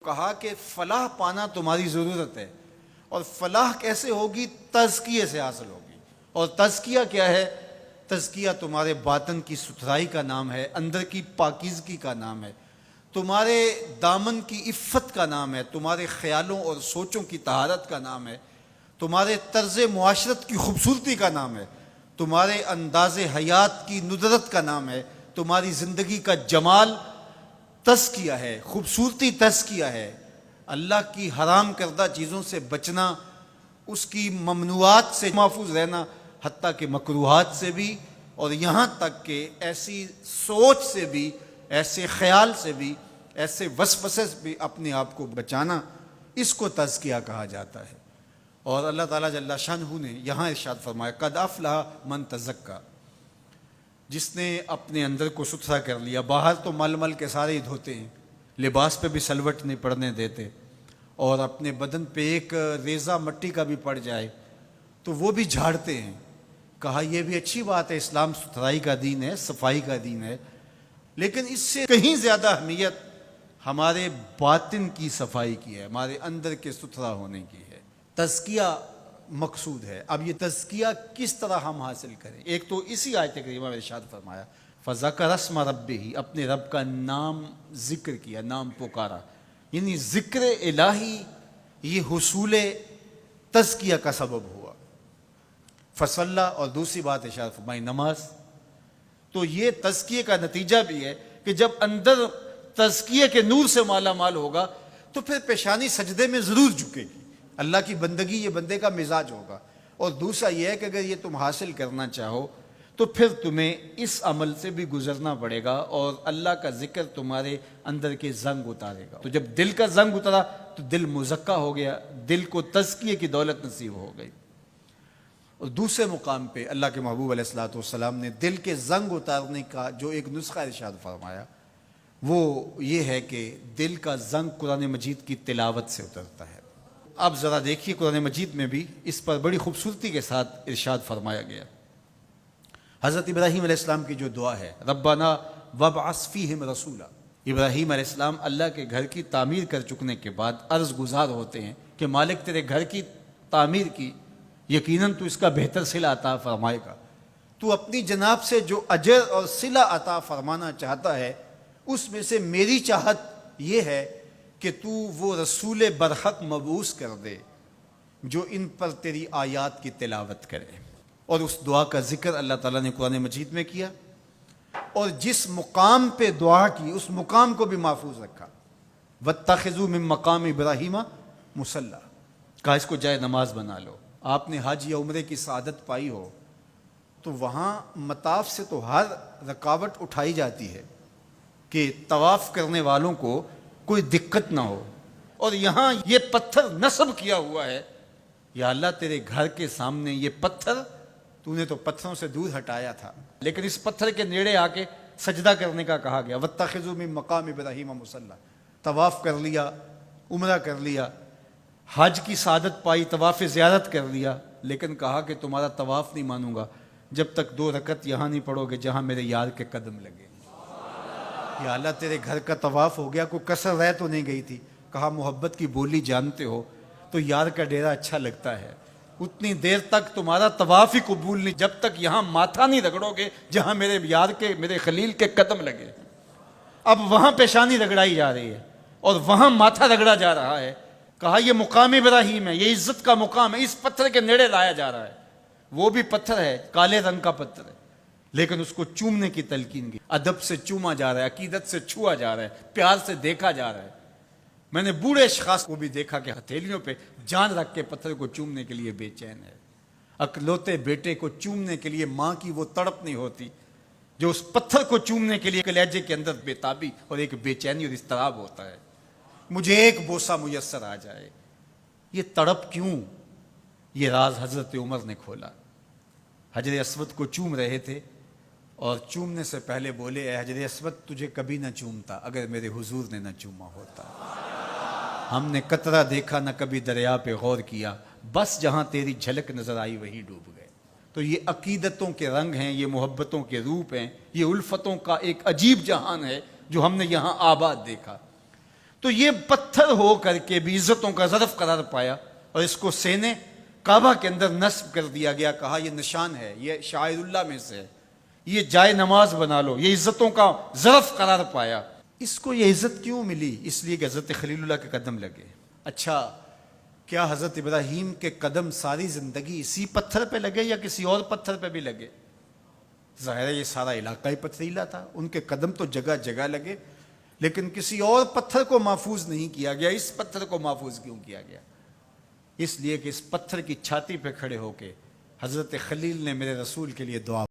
کہا کہ فلاح پانا تمہاری ضرورت ہے، اور فلاح کیسے ہوگی؟ تزکیے سے حاصل ہوگی۔ اور تزکیہ کیا ہے؟ تزکیہ تمہارے باطن کی ستھرائی کا نام ہے، اندر کی پاکیزگی کا نام ہے، تمہارے دامن کی عفت کا نام ہے، تمہارے خیالوں اور سوچوں کی طہارت کا نام ہے، تمہارے طرز معاشرت کی خوبصورتی کا نام ہے، تمہارے انداز حیات کی ندرت کا نام ہے، تمہاری زندگی کا جمال تزکیہ ہے، خوبصورتی تزکیہ ہے۔ اللہ کی حرام کردہ چیزوں سے بچنا، اس کی ممنوعات سے محفوظ رہنا، حتیٰ کہ مکروہات سے بھی، اور یہاں تک کہ ایسی سوچ سے بھی، ایسے خیال سے بھی، ایسے وسوسے سے بھی اپنے آپ کو بچانا، اس کو تزکیہ کہا جاتا ہے۔ اور اللہ تعالیٰ جل شانہ نے یہاں ارشاد فرمایا قد افلح من تزکا، جس نے اپنے اندر کو ستھرا کر لیا۔ باہر تو مل مل کے سارے ہی دھوتے ہیں، لباس پہ بھی سلوٹ نہیں پڑنے دیتے، اور اپنے بدن پہ ایک ریزہ مٹی کا بھی پڑ جائے تو وہ بھی جھاڑتے ہیں۔ کہا یہ بھی اچھی بات ہے، اسلام ستھرائی کا دین ہے، صفائی کا دین ہے، لیکن اس سے کہیں زیادہ اہمیت ہمارے باطن کی صفائی کی ہے، ہمارے اندر کے ستھرا ہونے کی ہے۔ تزکیہ مقصود ہے۔ اب یہ تزکیہ کس طرح ہم حاصل کریں؟ ایک تو اسی آیت کریمہ میں ارشاد فرمایا فذکر اسم ربہ، اپنے رب کا نام ذکر کیا، نام پکارا، یعنی ذکر الہی یہ حصول تزکیہ کا سبب ہوا۔ فصلی، اور دوسری بات ارشاد فرمائی نماز۔ تو یہ تزکیے کا نتیجہ بھی ہے کہ جب اندر تزکیے کے نور سے مالا مال ہوگا تو پھر پیشانی سجدے میں ضرور جھکے گی، اللہ کی بندگی یہ بندے کا مزاج ہوگا۔ اور دوسرا یہ ہے کہ اگر یہ تم حاصل کرنا چاہو تو پھر تمہیں اس عمل سے بھی گزرنا پڑے گا، اور اللہ کا ذکر تمہارے اندر کے زنگ اتارے گا۔ تو جب دل کا زنگ اترا تو دل مزکا ہو گیا، دل کو تزکیے کی دولت نصیب ہو گئی۔ اور دوسرے مقام پہ اللہ کے محبوب علیہ الصلوۃ والسلام نے دل کے زنگ اتارنے کا جو ایک نسخہ ارشاد فرمایا وہ یہ ہے کہ دل کا زنگ قرآن مجید کی تلاوت سے اترتا ہے۔ اب ذرا دیکھیے قرآن مجید میں بھی اس پر بڑی خوبصورتی کے ساتھ ارشاد فرمایا گیا۔ حضرت ابراہیم علیہ السلام کی جو دعا ہے ربنا وابعث فیہم رسولا، ابراہیم علیہ السلام اللہ کے گھر کی تعمیر کر چکنے کے بعد عرض گزار ہوتے ہیں کہ مالک تیرے گھر کی تعمیر کی، یقیناً تو اس کا بہتر صلہ عطا فرمائے گا، تو اپنی جناب سے جو اجر اور صلہ عطا فرمانا چاہتا ہے اس میں سے میری چاہت یہ ہے کہ تو وہ رسول برحق مبعوث کر دے جو ان پر تیری آیات کی تلاوت کرے۔ اور اس دعا کا ذکر اللہ تعالیٰ نے قرآن مجید میں کیا، اور جس مقام پہ دعا کی اس مقام کو بھی محفوظ رکھا۔ واتخذوا من مقام ابراہیم مصلی، کہا اس کو جائے نماز بنا لو۔ آپ نے حج یا عمرے کی سعادت پائی ہو تو وہاں مطاف سے تو ہر رکاوٹ اٹھائی جاتی ہے کہ طواف کرنے والوں کو کوئی دقت نہ ہو، اور یہاں یہ پتھر نصب کیا ہوا ہے، یا اللہ تیرے گھر کے سامنے یہ پتھر تو نے تو پتھروں سے دور ہٹایا تھا، لیکن اس پتھر کے نیڑے آ کے سجدہ کرنے کا کہا گیا۔ واتخذوا من مقام ابراہیم مصلی، طواف کر لیا، عمرہ کر لیا، حج کی سعادت پائی، طواف زیارت کر لیا، لیکن کہا کہ تمہارا طواف نہیں مانوں گا جب تک 2 رکعت یہاں نہیں پڑھو گے جہاں میرے یار کے قدم لگے۔ یا اللہ تیرے گھر کا طواف ہو گیا، کوئی کسر رہ تو نہیں گئی تھی؟ کہا محبت کی بولی جانتے ہو تو یار کا ڈیرا اچھا لگتا ہے، اتنی دیر تک تمہارا طواف ہی قبول نہیں جب تک یہاں ماتھا نہیں رگڑو گے جہاں میرے یار کے، میرے خلیل کے قدم لگے۔ اب وہاں پیشانی رگڑائی جا رہی ہے اور وہاں ماتھا رگڑا جا رہا ہے۔ کہا یہ مقام ابراہیم ہے، یہ عزت کا مقام ہے، اس پتھر کے نیڑے لایا جا رہا ہے۔ وہ بھی پتھر ہے، کالے رنگ کا پتھر ہے، لیکن اس کو چومنے کی تلقین کی، ادب سے چوما جا رہا ہے، عقیدت سے چھوا جا رہا ہے، پیار سے دیکھا جا رہا ہے۔ میں نے بوڑھے اشخاص کو بھی دیکھا کہ ہتھیلیوں پہ جان رکھ کے پتھر کو چومنے کے لیے بے چین ہے۔ اکلوتے بیٹے کو چومنے کے لیے ماں کی وہ تڑپ نہیں ہوتی جو اس پتھر کو چومنے کے لیے کلیجے کے اندر بے تابی اور ایک بے چینی اور اضطراب ہوتا ہے، مجھے ایک بوسہ میسر آ جائے۔ یہ تڑپ کیوں؟ یہ راز حضرت عمر نے کھولا۔ حجر اسود کو چوم رہے تھے اور چومنے سے پہلے بولے اے حجر اسود تجھے کبھی نہ چومتا اگر میرے حضور نے نہ چوما ہوتا۔ ہم نے قطرہ دیکھا نہ کبھی دریا پہ غور کیا، بس جہاں تیری جھلک نظر آئی وہیں ڈوب گئے۔ تو یہ عقیدتوں کے رنگ ہیں، یہ محبتوں کے روپ ہیں، یہ الفتوں کا ایک عجیب جہان ہے جو ہم نے یہاں آباد دیکھا۔ تو یہ پتھر ہو کر کے بھی عزتوں کا ظرف قرار پایا، اور اس کو سینے کعبہ کے اندر نصب کر دیا گیا، کہا یہ نشان ہے، یہ شاعر اللہ میں سے ہے، یہ جائے نماز بنا لو، یہ عزتوں کا ظرف قرار پایا۔ اس کو یہ عزت کیوں ملی؟ اس لیے کہ حضرت خلیل اللہ کے قدم لگے۔ اچھا، کیا حضرت ابراہیم کے قدم ساری زندگی اسی پتھر پہ لگے یا کسی اور پتھر پہ بھی لگے؟ ظاہر ہے یہ سارا علاقہ ہی پتھریلا تھا، ان کے قدم تو جگہ جگہ لگے، لیکن کسی اور پتھر کو محفوظ نہیں کیا گیا، اس پتھر کو محفوظ کیوں کیا گیا؟ اس لیے کہ اس پتھر کی چھاتی پہ کھڑے ہو کے حضرت خلیل نے میرے رسول کے لیے دعا